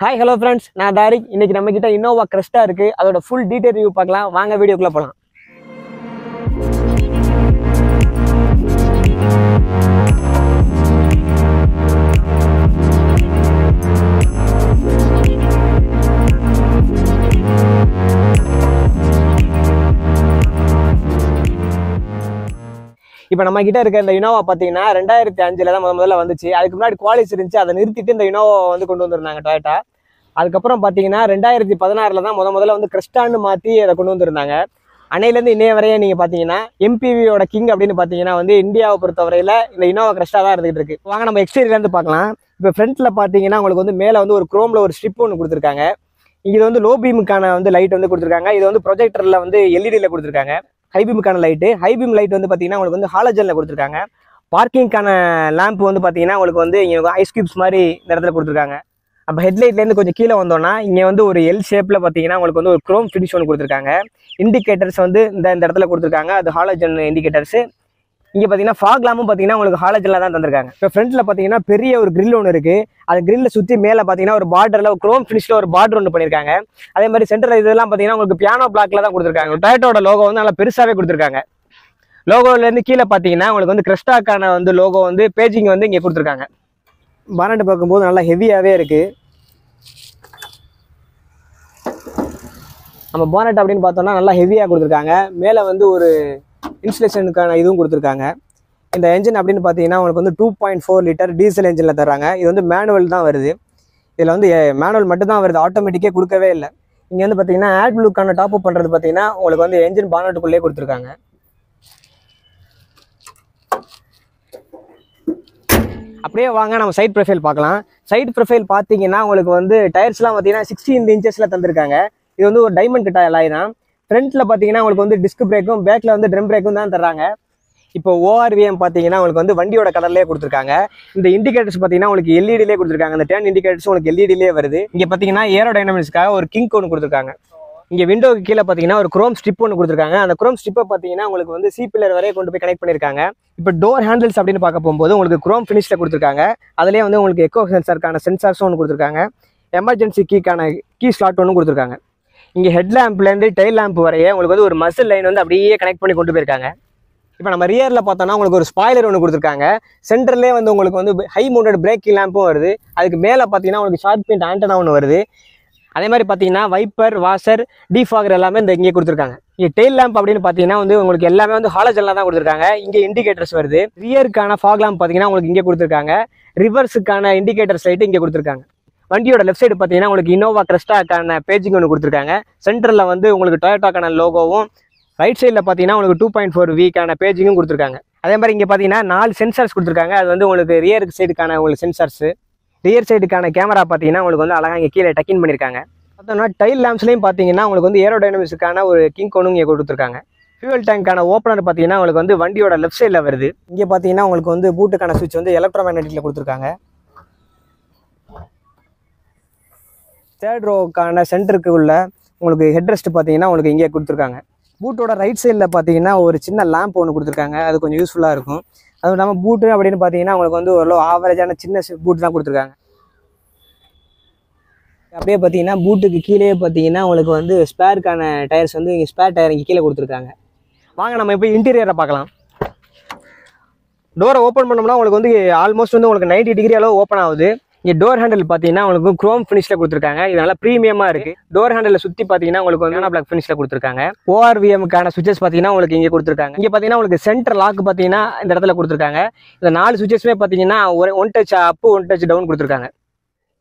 Hi hello friends, நான் தாரிக். இன்னைக்கு நம்ம கிட்ட இன்னோவா கிரெஸ்டா இருக்கு. அதோட ஃபுல் டீடைல் ரிவ்யூ பார்க்கலாம். வாங்க வீடியோக்குள்ள போகலாம். இப்போ நம்ம கிட்ட இருக்க இந்த இனோவா பார்த்தீங்கன்னா 2005 தான் முதல்ல வந்துச்சு. அதுக்கு முன்னாடி குவாலிஸ் இருந்துச்சு. அதை நிறுத்திட்டு இந்த இனோவா வந்து கொண்டு வந்திருந்தாங்க டொயோட்டா. அதுக்கப்புறம் பார்த்தீங்கன்னா 2016 தான் முதல்ல வந்து கிரெஸ்டான்னு மாற்றி அதை கொண்டு வந்திருந்தாங்க. அன்னையிலேருந்து இன்னைய வரையும் நீங்கள் பார்த்தீங்கன்னா எம்பிவியோட கிங் அப்படின்னு பார்த்தீங்கன்னா வந்து இந்தியாவை பொறுத்தவரையில் இந்த இனோவா கிரெஸ்டா தான் இருந்துகிட்டு இருக்கு. வாங்க நம்ம எக்ஸ்டீரியர்லேருந்து பார்க்கலாம். இப்போ ஃப்ரண்ட்டில் பார்த்தீங்கன்னா உங்களுக்கு வந்து மேலே வந்து ஒரு குரோமில் ஒரு ஸ்ட்ரிப் ஒன்று கொடுத்துருக்காங்க. இது வந்து லோ பீமுக்கான வந்து லைட் வந்து கொடுத்துருக்காங்க. இது வந்து ப்ரொஜெக்டரில் வந்து எல்இடியில் கொடுத்துருக்காங்க. ஹை பீமுக்கான லைட்டு. ஹை பீம் லைட் வந்து பார்த்தீங்கன்னா உங்களுக்கு வந்து ஹாலஜனில் கொடுத்துருக்காங்க. பார்க்கிங்கான லேம்ப் வந்து பார்த்தீங்கன்னா உங்களுக்கு வந்து இங்கே ஐஸ் கியூப்ஸ் மாதிரி இந்த இடத்துல கொடுத்துருக்காங்க. அப்போ ஹெட்லைட்லேருந்து கொஞ்சம் கீழே வந்தோம்னா இங்கே வந்து ஒரு எல் ஷேப்பில் பார்த்தீங்கன்னா உங்களுக்கு வந்து ஒரு குரோம் ஃபினிஷ் ஒன்று கொடுத்துருக்காங்க. இண்டிகேட்டர்ஸ் வந்து இந்த இடத்துல கொடுத்துருக்காங்க. அது ஹாலஜன் இண்டிகேட்டர்ஸ். இங்கே பார்த்தீங்கன்னா ஃபாக் லேம்பும் பார்த்தீங்கன்னா உங்களுக்கு ஹாலஜனில் தான் தந்திருக்காங்க. இப்போ ஃப்ரண்ட்டில் பார்த்தீங்கன்னா பெரிய ஒரு கிரில் ஒன்று இருக்குது. அது கிரில்ல சுற்றி மேலே பார்த்தீங்கன்னா ஒரு பார்டரில் ஒரு குரோம் ஃபினிஷில் ஒரு பார்டர் ஒன்று பண்ணியிருக்காங்க. அதே மாதிரி சென்டரில் இதெல்லாம் பார்த்தீங்கன்னா உங்களுக்கு பியானோ பிளாக்ல தான் கொடுத்துருக்காங்க. டொயோட்டாவோட லோகோ வந்து நல்லா பெருசாகவே கொடுத்துருக்காங்க. லோகோலேருந்து கீழே பார்த்தீங்கன்னா உங்களுக்கு வந்து கிரெஸ்டாக்கான வந்து லோகோ வந்து பேஜிங் வந்து இங்கே கொடுத்துருக்காங்க. பானட் பார்க்கும்போது நல்லா ஹெவியாகவே இருக்குது. நம்ம பானட் அப்படின்னு பார்த்தோம்னா நல்லா ஹெவியாக கொடுத்துருக்காங்க. மேலே வந்து ஒரு இன்சுலேஷனுக்கான இதுவும் கொடுத்துருக்காங்க. இந்த என்ஜின் அப்படின்னு பார்த்தீங்கன்னா உங்களுக்கு வந்து 2.4 லிட்டர் டீசல் என்ஜினில் தர்றாங்க. இது வந்து மேனுவல் தான் வருது. இதில் வந்து மேனுவல் மட்டும் தான் வருது, ஆட்டோமேட்டிக்கே கொடுக்கவே இல்லை. இங்கே வந்து பார்த்தீங்கன்னா ஆட் ப்ளூக்கான டாப் அப் பண்ணுறது பார்த்தீங்கன்னா உங்களுக்கு வந்து என்ஜின் பானட்டுக்குள்ளே கொடுத்துருக்காங்க. அப்படியே வாங்க நம்ம சைட் ப்ரொஃபைல் பார்க்கலாம். சைட் ப்ரொஃபைல் பார்த்தீங்கன்னா உங்களுக்கு வந்து டயர்ஸ்லாம் பார்த்தீங்கன்னா 16 இன்ச்சஸில் தந்திருக்காங்க. இது வந்து ஒரு டைமண்ட் கிட்ட லாய் தான். ஃப்ரண்ட்டில் பார்த்தீங்கன்னா உங்களுக்கு வந்து டிஸ்க் பிரேக்கும் பேக்கில் வந்து ட்ரம் பிரேக்கும் தான் தர்றாங்க. இப்போ ஓஆர்விஎம் பார்த்தீங்கன்னா உங்களுக்கு வந்து வண்டியோட கலர்லேயே கொடுத்துருக்காங்க. இந்த இண்டிகேட்டர்ஸ் பார்த்தீங்கன்னா உங்களுக்கு எல்இடிலே கொடுத்துருக்காங்க. இந்த டர்ன் இண்டிகேட்டர்ஸ் உங்களுக்கு எல்இடிலே வருது. இங்கே பார்த்தீங்கன்னா ஏரோ டைனமிக்ஸ்க்காக ஒரு கிங் ஒன்று கொடுத்துருக்காங்க. இங்கே விண்டோக்கு கீழே பார்த்தீங்கன்னா ஒரு குரோம் ஸ்ட்ரிப் ஒன்று கொடுத்துருக்காங்க. அந்த குரோம் ஸ்ட்ரிப்பை பார்த்தீங்கன்னா உங்களுக்கு வந்து சி பில்லர் வரைய கொண்டு போய் கனெக்ட் பண்ணியிருக்காங்க. இப்போ டோர் ஹேண்டில்ஸ் அப்படின்னு பார்க்க போகும்போது உங்களுக்கு குரோம் ஃபினிஷில் கொடுத்துருக்காங்க. அதிலே வந்து உங்களுக்கு எக்கோ சென்சாருக்கான சென்சார்ஸும் ஒன்று கொடுத்துருக்காங்க. எமர்ஜென்சி கீக்கான கீ ஸ்லாட் ஒன்று கொடுத்துருக்காங்க. இங்கே ஹெட் லேம்ப்லேருந்து டைல் லேம்ப் வரைய உங்களுக்கு வந்து ஒரு மசில் லைன் வந்து அப்படியே கனெக்ட் பண்ணி கொண்டு போயிருக்காங்க. இப்போ நம்ம ரியரில் பார்த்தோம்னா உங்களுக்கு ஒரு ஸ்பாய்லர் ஒன்று கொடுத்துருக்காங்க. சென்டர்லேயே வந்து உங்களுக்கு வந்து ஹை மவுண்டட் பிரேக்கிங் லேம்பும் வருது. அதுக்கு மேலே பார்த்தீங்கன்னா உங்களுக்கு ஷார்ட் பின் ஆண்டனா ஒன்று வருது. அதே மாதிரி பார்த்தீங்கன்னா வைப்பர், வாஷர், டீஃபாகர் எல்லாமே இந்த இங்கே கொடுத்துருக்காங்க. இங்கே டெயில் லேம்ப் அப்படின்னு பார்த்தீங்கன்னா வந்து உங்களுக்கு எல்லாமே வந்து ஹாலஜனில் தான் கொடுத்துருக்காங்க. இங்கே இண்டிகேட்டர்ஸ் வருது. ரியருக்கான ஃபாக் லேம்ப் பார்த்தீங்கன்னா உங்களுக்கு இங்கே கொடுத்துருக்காங்க. ரிவர்ஸுக்கான இண்டிகேட்டர்ஸ் லைட்டு இங்கே கொடுத்துருக்காங்க. வண்டியோட லெஃப்ட் சைடு பார்த்தீங்கன்னா உங்களுக்கு இனோவா கிரெஸ்டாக்கான பேஜிங் ஒன்று கொடுத்துருக்காங்க. சென்டரில் வந்து உங்களுக்கு டொயோட்டாக்கான லோகோவும், ரைட் சைடில் பார்த்தீங்கன்னா உங்களுக்கு 2.4 வீக்கான பேஜிங்கும் கொடுத்துருக்காங்க. அதே மாதிரி இங்கே பார்த்தீங்கன்னா 4 சென்சார்ஸ் கொடுத்துருக்காங்க. அது வந்து உங்களுக்கு ரியர் சைடுக்கான உங்களுக்கு சென்சார்ஸு. ரியர் சைடுக்கான கேமரா பார்த்தீங்கன்னா உங்களுக்கு வந்து அழகாக இங்கே கீழே டக்கின் பண்ணியிருக்காங்க. பார்த்தோம்னா டைல் லேம்ப்ஸ்லையும் பார்த்தீங்கன்னா உங்களுக்கு வந்து ஏரோ டைனமிக்ஸுக்கான ஒரு கிங் ஒன்று இங்கே கொடுத்துருக்காங்க. ஃபியூவல் டேங்க்கான ஓப்பனர் பார்த்தீங்கன்னா உங்களுக்கு வந்து வண்டியோட லெஃப்ட் சைடில் வருது. இங்கே பார்த்தீங்கன்னா உங்களுக்கு வந்து பூட்டுக்கான சுவிட்ச் வந்து எலக்ட்ரோமேக்னெட்டிக்கில் கொடுத்துருக்காங்க. தேர்ட் ரோக்கான சென்டருக்கு உள்ள உங்களுக்கு ஹெட் ரெஸ்ட் பார்த்தீங்கன்னா உங்களுக்கு இங்கே கொடுத்துருக்காங்க. பூட்டோட ரைட் சைடில் பார்த்தீங்கன்னா ஒரு சின்ன லேம்ப் ஒன்று கொடுத்துருக்காங்க. அது கொஞ்சம் யூஸ்ஃபுல்லாக இருக்கும். அதுவும் இல்லாமல் பூட்டு அப்படின்னு பார்த்தீங்கன்னா உங்களுக்கு வந்து ஒரு ஆவரேஜான சின்ன பூட்டு தான் கொடுத்துருக்காங்க. அப்படியே பார்த்தீங்கன்னா பூட்டுக்கு கீழே பார்த்தீங்கன்னா உங்களுக்கு வந்து ஸ்பேருக்கான டயர்ஸ் வந்து இங்கே ஸ்பேர் டயர் இங்கே கீழே கொடுத்துருக்காங்க. வாங்க நம்ம இப்போ இன்டீரியரை பார்க்கலாம். டோரை ஓப்பன் பண்ணோம்னா உங்களுக்கு வந்து ஆல்மோஸ்ட் வந்து உங்களுக்கு 90 டிகிரி அளவு ஓப்பன் ஆகுது. இங்கே டோர் ஹேண்டில் பார்த்தீங்கன்னா உங்களுக்கு குரோம் ஃபினிஷில் கொடுத்துருக்காங்க. இது நல்லா ப்ரீமியமாக இருக்குது. டோர் ஹேண்டில் சுற்றி பார்த்தீங்கன்னா உங்களுக்கு வந்து பிளாக் ஃபினிஷில் கொடுத்துருக்காங்க. ஓஆர்விஎம்க்கான சுவிச்சஸ் பார்த்தீங்கன்னா உங்களுக்கு இங்கே கொடுத்துருக்காங்க. இங்கே பார்த்தீங்கன்னா உங்களுக்கு சென்டர் லாக் பார்த்தீங்கன்னா இந்த இடத்துல கொடுத்துருக்காங்க. இந்த 4 சுவிச்சஸுமே பார்த்தீங்கன்னா ஒரு 1 டச் அப்பு 1 டச் டவுன் கொடுத்துருக்காங்க.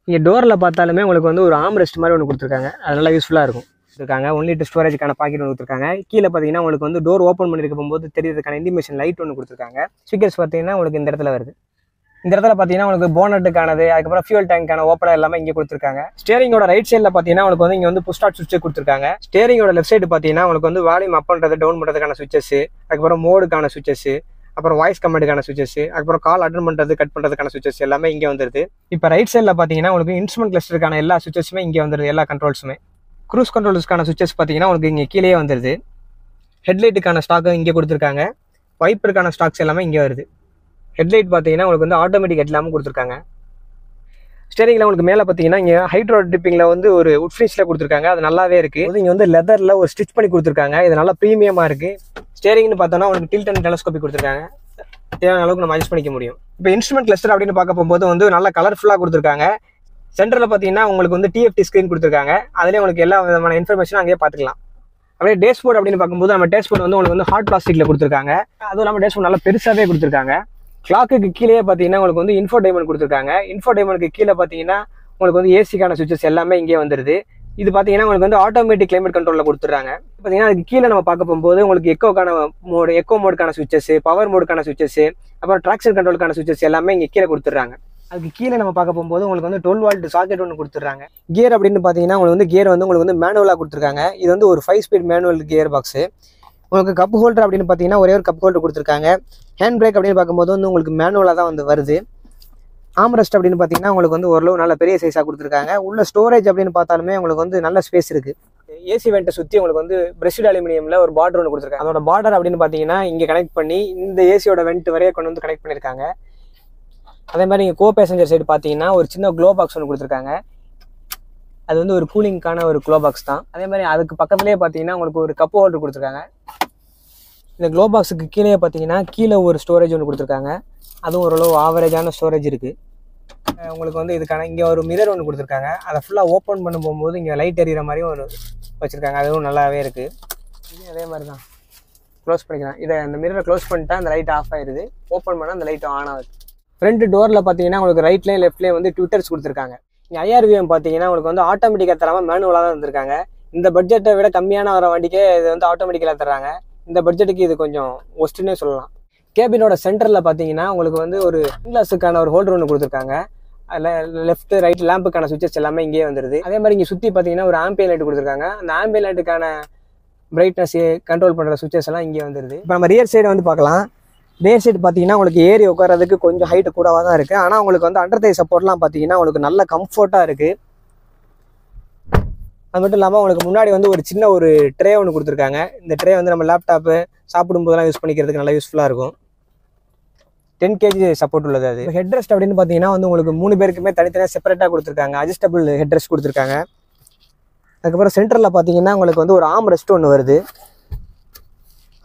இங்கே டோரில் பார்த்தாலுமே உங்களுக்கு வந்து ஒரு ஆம் ரெஸ்ட் மாதிரி ஒன்று கொடுத்துருக்காங்க. அது நல்லா யூஸ்ஃபுல்லாக இருக்கும். கொடுத்துருக்காங்க 1 லிட்டர் ஸ்டோரேஜுக்கான பாக்கெட் ஒன்று கொடுத்துருக்காங்க. கீழே பார்த்தீங்கன்னா உங்களுக்கு வந்து டோர் ஓப்பன் பண்ணியிருக்க போகும்போது தெரியறதுக்கான இண்டிமேஷன் லைட் ஒன்று கொடுத்துருக்காங்க. ஸ்பீக்கர்ஸ் பார்த்தீங்கன்னா உங்களுக்கு இந்த இடத்துல வருது. இந்த இடத்துல பார்த்தீங்கன்னா உங்களுக்கு போனட்டுக்கானது, அதுக்கப்புறம் ஃபியூல் டேங்க்கான ஓப்பனர் எல்லாமே இங்கே கொடுத்துருக்காங்க. ஸ்டேரிங்கோட ரைட் சைடில் பார்த்தீங்கன்னா உங்களுக்கு வந்து இங்கே வந்து புஷ் ஸ்டார்ட் சுவிட்ச் கொடுத்துருக்காங்க. ஸ்டேரிங்கோட லெஃப்ட் சைடு பார்த்தீங்கன்னா உங்களுக்கு வந்து வால்யூம் அப் பண்ணுறது, டவுன் பண்ணுறதுக்கான சுவிச்சஸ், அதுக்கப்புறம் மோடுக்கான சுவிச்சஸ், அப்புறம் வாய்ஸ் கமெண்ட்டுக்கான சுவிச்சஸ், அதுக்கப்புறம் கால் அட்டன் பண்ணுறது, கட் பண்ணுறதுக்கான சுவிச்சஸ் எல்லாமே இங்கே வந்துருது. இப்போ ரைட் சைடில் பார்த்தீங்கன்னா உங்களுக்கு இன்ஸ்ட்ருமெண்ட் கிளஸ்டருக்கான எல்லா சுவிச்சஸுமே இங்கே வந்துருது. எல்லா கண்ட்ரோல்ஸுமே க்ரூஸ் கண்ட்ரோல்ஸ்க்கான சுவிச்சஸ் பார்த்தீங்கன்னா உங்களுக்கு இங்கே கீழே வந்துருது. ஹெட்லைட்டுக்கான ஸ்டாக்கு இங்கே கொடுத்துருக்காங்க. வைப்பருக்கான ஸ்டாக்ஸ் எல்லாமே இங்கே வருது. ஹெட்லைட் பார்த்தீங்கன்னா உங்களுக்கு வந்து ஆட்டோமேட்டிக் ஹெட்லாமும் கொடுத்துருக்காங்க. ஸ்டேரிங்ல உங்களுக்கு மேலே பார்த்தீங்கன்னா இங்கே ஹைட்ரோ டிப்பிங்கில் வந்து ஒரு உட் ஃபினிஷில் கொடுத்துருக்காங்க. அது நல்லாவே இருக்குது. இங்கே வந்து லெதரில் ஒரு ஸ்டிச் பண்ணி கொடுத்துருக்காங்க. இது நல்லா ப்ரீமியமாக இருக்குது. ஸ்டேரிங்னு பார்த்தோன்னா உங்களுக்கு டில்ட் அண்ட் டெலஸ்கோபிக் கொடுத்துருக்காங்க. தேவையான அளவுக்கு நம்ம அட்ஜஸ்ட் பண்ணிக்க முடியும். இப்போ இன்ஸ்ட்ருமெண்ட் கிளஸ்டர் அப்படின்னு பார்க்க போகும்போது வந்து நல்லா கலர்ஃபுல்லாக கொடுத்துருக்காங்க. சென்டரில் பார்த்தீங்கன்னா உங்களுக்கு வந்து டிஎஃப்டி ஸ்க்ரீன் கொடுத்துருக்காங்க. அதிலே உங்களுக்கு எல்லா விதமான இன்ஃபர்மேஷனும் அங்கேயே பார்த்துக்கலாம். அப்படியே டேஷ்போர்ட் அப்படின்னு பார்க்கும்போது நம்ம டேஷ்போர்ட் வந்து உங்களுக்கு வந்து ஹார்ட் பிளாஸ்டிக்கில் கொடுத்துருக்காங்க. அதுவும் இல்லாமல் டேஷ்போர்ட் நல்லா பெருசாகவே கொடுத்துருக்காங்க. கிளாக்குக்கு கீழே பார்த்தீங்கன்னா உங்களுக்கு வந்து இன்ஃபோடைன்மெண்ட் கொடுத்துருக்காங்க. இன்ஃபோடைன்மெண்ட்க்கு கீழே பார்த்தீங்கன்னா உங்களுக்கு வந்து ஏசிக்கான சுவிச்சஸ் எல்லாமே இங்கே வந்துருது. இது பார்த்தீங்கன்னா உங்களுக்கு வந்து ஆட்டோமேட்டிக் கிளைமேட் கண்ட்ரோலில் கொடுத்துட்றாங்க. பார்த்தீங்கன்னா அதுக்கு கீழே நம்ம பார்க்க போகும்போது உங்களுக்கு எக்கோ மோடுக்கான சுவிச்சஸ், பவர் மோடுக்கான சுவிச்சஸ், அப்புறம் ட்ராக்ஷன் கண்ட்ரோலுக்கான சுவிச்சஸ் எல்லாமே இங்கே கீழே கொடுத்துட்றாங்க. அதுக்கு கீழே நம்ம பார்க்க போகும்போது உங்களுக்கு வந்து 12 வோல்ட் சாக்கெட் ஒன்று கொடுத்துட்றாங்க. கியர் அப்படின்னு பார்த்தீங்கன்னா உங்களுக்கு வந்து மேனுவலாக கொடுத்துருக்காங்க. இது வந்து ஒரு 5 ஸ்பீட் மேனுவல் கியர் பாக்ஸு. உங்களுக்கு கப் ஹோல்டர் அப்படின்னு பார்த்தீங்கன்னா ஒரே ஒரு கப் ஹோல்டர் கொடுத்துருக்காங்க. ஹேண்ட் பிரேக் அப்படின்னு பார்க்கும்போது வந்து உங்களுக்கு மேனுவலாக தான் வந்து வருது. ஆம்ரெஸ்ட் அப்படின்னு பார்த்தீங்கன்னா உங்களுக்கு வந்து ஓரளவு நல்ல பெரிய சைஸாக கொடுத்துருக்காங்க. உள்ள ஸ்டோரேஜ் அப்படின்னு பார்த்தாலுமே உங்களுக்கு வந்து நல்ல ஸ்பேஸ் இருக்குது. ஏசி வெண்ட்டை சுற்றி உங்களுக்கு வந்து பிரஷ்டு அலுமினியமில் ஒரு பார்டர் ஒன்று கொடுத்துருக்காங்க. அதோட பார்டர் அப்படின்னு பார்த்தீங்கன்னா இங்கே கனெக்ட் பண்ணி இந்த ஏசியோட வெண்ட் வரைய கொண்டு வந்து கனெக்ட் பண்ணியிருக்காங்க. அதே மாதிரி இங்கே கோ பேசஞ்சர் சைடு பார்த்தீங்கன்னா ஒரு சின்ன க்ளோ பாக்ஸ் ஒன்று கொடுத்துருக்காங்க. அது வந்து ஒரு கூலிங்கான ஒரு க்ளோ பாக்ஸ் தான். அதே மாதிரி அதுக்கு பக்கத்துலேயே பார்த்தீங்கன்னா உங்களுக்கு ஒரு கப் ஹோல்டர் கொடுத்துருக்காங்க. இந்த க்ளோ பாக்ஸுக்கு கீழே பார்த்தீங்கன்னா கீழே ஒரு ஸ்டோரேஜ் ஒன்று கொடுத்துருக்காங்க. அதுவும் ஓரளவு ஆவரேஜான ஸ்டோரேஜ் இருக்குது. உங்களுக்கு வந்து இதுக்கான இங்கே ஒரு மிரர் ஒன்று கொடுத்துருக்காங்க. அதை ஃபுல்லாக ஓப்பன் பண்ண போகும்போது இங்கே லைட் எரியிற மாதிரியும் ஒரு வச்சுருக்காங்க. அதுவும் நல்லாவே இருக்குது. இது அதே மாதிரி தான் க்ளோஸ் பண்ணிக்கலாம். இதை அந்த மிரரை க்ளோஸ் பண்ணிட்டா அந்த லைட் ஆஃப் ஆயிடுது. ஓப்பன் பண்ணால் அந்த லைட் ஆன் ஆகுது. ஃப்ரண்ட் டோரில் பார்த்தீங்கன்னா உங்களுக்கு ரைட்லேயும் லெஃப்ட்லேயும் வந்து ட்விட்டர்ஸ் கொடுத்துருக்காங்க. இங்கே IRVM பார்த்தீங்கன்னா உங்களுக்கு வந்து ஆட்டோமேட்டிக்காக தராமல் மேனுவலாக தான் இருந்திருக்காங்க. இந்த பட்ஜெட்டை விட கம்மியான வர வண்டிக்கே இது வந்து ஆட்டோமேட்டிக்கலாக தராங்க. இந்த பட்ஜெட்டுக்கு இது கொஞ்சம் ஒஸ்ட்டுன்னே சொல்லலாம். கேபினோட சென்டரில் பார்த்தீங்கன்னா உங்களுக்கு வந்து ஒரு கிளாஸுக்கான ஒரு ஹோல்டர் ஒன்று கொடுத்துருக்காங்க. அதில் லெஃப்ட் ரைட் லேம்புக்கான சுவிச்சஸ் எல்லாமே இங்கேயே வந்துருது. அதே மாதிரி இங்கே சுற்றி பார்த்தீங்கன்னா ஒரு ஆம்பியர் லைட் கொடுத்துருக்காங்க. அந்த ஆம்பியர் லைட்டுக்கான பிரைட்னஸ் கண்ட்ரோல் பண்ணுற சுவிச்சஸ் எல்லாம் இங்கே வந்துருது. இப்போ நம்ம ரியர் சைடு வந்து பார்க்கலாம். ரியர் சைடு பார்த்தீங்கன்னா உங்களுக்கு ஏறி உட்காரதுக்கு கொஞ்சம் ஹைட்டு கூடவாக தான் இருக்குது. ஆனால் உங்களுக்கு வந்து அண்டர் தை சப்போர்ட்லாம் பார்த்தீங்கன்னா உங்களுக்கு நல்ல கம்ஃபர்ட்டாக இருக்குது. அது மட்டும் இல்லாமல் உங்களுக்கு முன்னாடி வந்து ஒரு சின்ன ஒரு ட்ரே ஒன்று கொடுத்துருக்காங்க. இந்த ட்ரே வந்து நம்ம லேப்டாப்பு சாப்பிடும்போதெல்லாம் யூஸ் பண்ணிக்கிறதுக்கு நல்லா யூஸ்ஃபுல்லாக இருக்கும். 10 kg சப்போர்ட் உள்ளது. அது ஹெட் ரெஸ்ட் அப்படின்னு பார்த்தீங்கன்னா வந்து உங்களுக்கு 3 பேருக்குமே தனித்தனியாக செப்பரேட்டாக கொடுத்துருக்காங்க. அட்ஜஸ்டபிள் ஹெட் ரெஸ்ட் கொடுத்துருக்காங்க. அதுக்கப்புறம் சென்டரில் பார்த்தீங்கன்னா உங்களுக்கு வந்து ஒரு ஆம் ரெஸ்ட் ஒன்று வருது.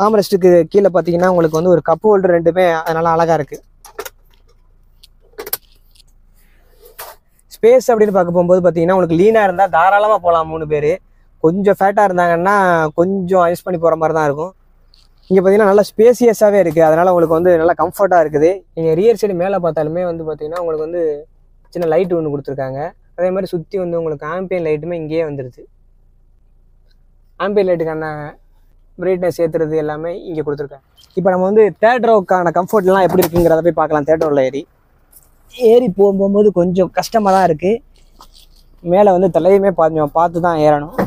ஆம் ரெஸ்ட்டுக்கு கீழே பார்த்தீங்கன்னா உங்களுக்கு வந்து ஒரு கப் ஹோல்டர் ரெண்டுமே நல்லா அழகாக இருக்குது. ஸ்பேஸ் அப்படின்னு பார்க்க போகும்போது பார்த்தீங்கன்னா உங்களுக்கு லீனாக இருந்தால் தாராளமாக போகலாம் 3 பேர். கொஞ்சம் ஃபேட்டாக இருந்தாங்கன்னா கொஞ்சம் அட்ஜஸ்ட் பண்ணி போகிற மாதிரி தான் இருக்கும். இங்கே பார்த்தீங்கன்னா நல்லா ஸ்பேசியஸாகவே இருக்குது. அதனால் உங்களுக்கு வந்து நல்லா கம்ஃபர்ட்டாக இருக்குது. நீங்கள் ரியர் சைடு மேலே பார்த்தாலுமே வந்து பார்த்தீங்கன்னா உங்களுக்கு வந்து சின்ன லைட் ஒன்று கொடுத்துருக்காங்க. அதே மாதிரி சுற்றி வந்து உங்களுக்கு ஆம்பியன் லைட்டுமே இங்கேயே வந்துடுது. ஆம்பியன் லைட்டுக்கான பிரைட்னஸ் ஏற்றுறது எல்லாமே இங்கே கொடுத்துருக்காங்க. இப்போ நம்ம வந்து தேர்ட் ரோவுக்கான கம்ஃபர்ட்லாம் எப்படி இருக்குங்கிறத போய் பார்க்கலாம். தேர்ட் ரோவில் ஏறி போகும்போது கொஞ்சம் கஷ்டமாக தான் இருக்குது. மேலே வந்து தலையுமே கொஞ்சம் பார்த்து தான் ஏறணும்.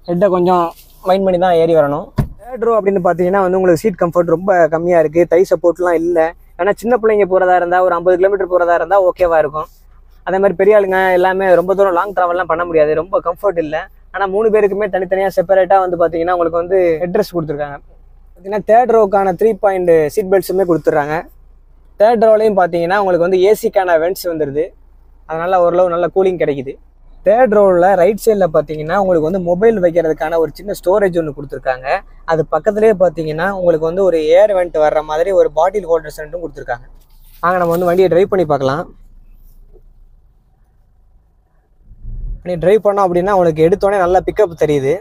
ஹெட்டை கொஞ்சம் மைண்ட் பண்ணி தான் ஏறி வரணும். தேர்ட் ரோ அப்படின்னு பார்த்தீங்கன்னா வந்து உங்களுக்கு சீட் கம்ஃபர்ட் ரொம்ப கம்மியாக இருக்குது. தை சப்போர்ட்லாம் இல்லை. ஆனால் சின்ன பிள்ளைங்க போகிறதா இருந்தால் ஒரு 50 கிலோமீட்டர் போகிறதா இருந்தால் ஓகேவாக இருக்கும். அதே மாதிரி பெரிய ஆளுங்க எல்லாமே ரொம்ப தூரம் லாங் ட்ராவல்லாம் பண்ண முடியாது. ரொம்ப கம்ஃபர்ட் இல்லை. ஆனால் 3 பேருக்குமே தனித்தனியாக செப்பரேட்டாக வந்து பார்த்தீங்கன்னா உங்களுக்கு வந்து ஹெட் ரெஸ்ட் கொடுத்துருக்காங்க. பார்த்தீங்கன்னா தேர்ட் ரோவுக்கான 3 பாயிண்ட் சீட் பெல்ட்ஸுமே கொடுத்துட்றாங்க. தேர்ட் ரோலையும் பார்த்தீங்கன்னா உங்களுக்கு வந்து ஏசிக்கான வெண்ட்ஸ் வந்துடுது. அதனால் ஓரளவு நல்ல கூலிங் கிடைக்குது. தேர்ட் ரோவில் ரைட் சைடில் பார்த்தீங்கன்னா உங்களுக்கு வந்து மொபைல் வைக்கிறதுக்கான ஒரு சின்ன ஸ்டோரேஜ் ஒன்று கொடுத்துருக்காங்க. அது பக்கத்துலேயே பார்த்தீங்கன்னா உங்களுக்கு வந்து ஒரு ஏர் வெண்ட் வர்ற மாதிரி ஒரு பாட்டில் ஹோல்டர்ஸ் ரெண்டும் கொடுத்துருக்காங்க. வாங்க நம்ம வந்து வண்டியை ட்ரைவ் பண்ணி பார்க்கலாம். நீ ட்ரைவ் பண்ணோம் அப்படின்னா உங்களுக்கு எடுத்தோடனே நல்லா பிக்கப் தெரியுது.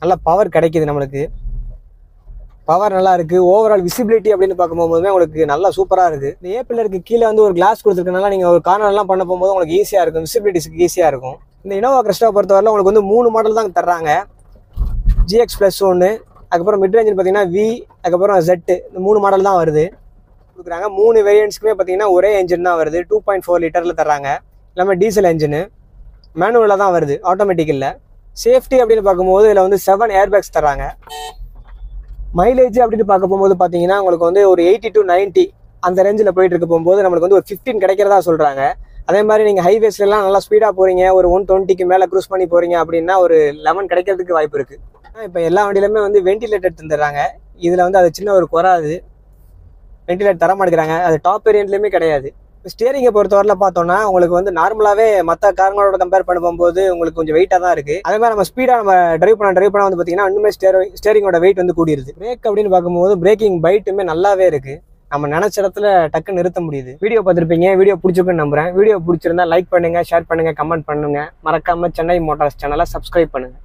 நல்லா பவர் கிடைக்கிது. நம்மளுக்கு பவர் நல்லா இருக்குது. ஓவரால் விசிபிலிட்டி அப்படின்னு பார்க்கும்போதுமே உங்களுக்கு நல்லா சூப்பராக இருக்குது. இந்த ஏ பில்லருக்கு கீழே வந்து ஒரு கிளாஸ் கொடுத்துருக்கனால நீங்கள் ஒரு கார்னர்லாம் பண்ண போகும்போது உங்களுக்கு ஈஸியாக இருக்கும். விசிபிலிட்டிஸ்க்கு ஈஸியாக இருக்கும். இந்த இனோவா கிறிஸ்டாவை பொறுத்தவரை உங்களுக்கு வந்து 3 மாடல் தான் தர்றாங்க. GX+1, அதுக்கப்புறம் மிட் ரேஞ்சில் பார்த்தீங்கன்னா V, அதுக்கப்புறம் Z, இந்த 3 மாடல் தான் வருது கொடுக்குறாங்க. 3 வேரியன்ட்ஸ்க்குமே பார்த்தீங்கன்னா ஒரே என்ஜின் தான் வருது. 2.4 லிட்டரில் தர்றாங்க. எல்லாமே டீசல் என்ஜினு, மேனுவலாக தான் வருது, ஆட்டோமேட்டிக் இல்லை. சேஃப்டி அப்படின்னு பார்க்கும்போது இதில் வந்து 7 ஏர்பேக்ஸ் தர்றாங்க. மைலேஜ் அப்படின்னு பார்க்க போகும்போது பார்த்தீங்கன்னா உங்களுக்கு வந்து ஒரு 80 to 90 அந்த ரேஞ்சில் போயிட்டு இருக்க போகும்போது நம்மளுக்கு வந்து ஒரு 15 கிடைக்கிறதா சொல்கிறாங்க. அதே மாதிரி நீங்கள் ஹைவேஸ்லாம் நல்லா ஸ்பீடாக போகிறீங்க, ஒரு 120க்கு மேலே க்ரூஸ் பண்ணி போகிறீங்க அப்படின்னா ஒரு 11 கிடைக்கிறதுக்கு வாய்ப்பு இருக்குது. இப்போ எல்லா வண்டியிலுமே வந்து வென்டிலேட்டர் தந்துடுறாங்க. இதில் வந்து அது சின்ன ஒரு குறை. அது வென்டிலேட்டர் தர மாட்டேங்கிறாங்க. அது டாப் வேரியண்ட்லேயுமே கிடையாது. ஸ்டியரிங்கை பொறுத்தவரையில பார்த்தோம்னா உங்களுக்கு வந்து நார்மலாவே மற்ற கார்களோட கம்பேர் பண்ணும்போது உங்களுக்கு கொஞ்சம் வெயிட்டா தான் இருக்கு. அதே மாதிரி நம்ம ஸ்பீடா நம்ம டிரைவ் பண்ண வந்து பாத்தீங்கன்னா இன்னுமே ஸ்டியரிங்கோட வெயிட் வந்து கூடிருது. பிரேக் அப்படின்னு பார்க்கும்போது பிரேக்கிங் பைட்டுமே நல்லாவே இருக்கு. நம்ம நினைச்ச இடத்துல டக்கு நிறுத்த முடியுது. வீடியோ பார்த்துருப்பீங்க, வீடியோ பிடிச்சிருக்குன்னு நம்புறேன். வீடியோ பிடிச்சிருந்தா லைக் பண்ணுங்க, ஷேர் பண்ணுங்க, கமெண்ட் பண்ணுங்க. மறக்காம சென்னை மோட்டார்ஸ் சேனலை சப்ஸ்கிரைப் பண்ணுங்க.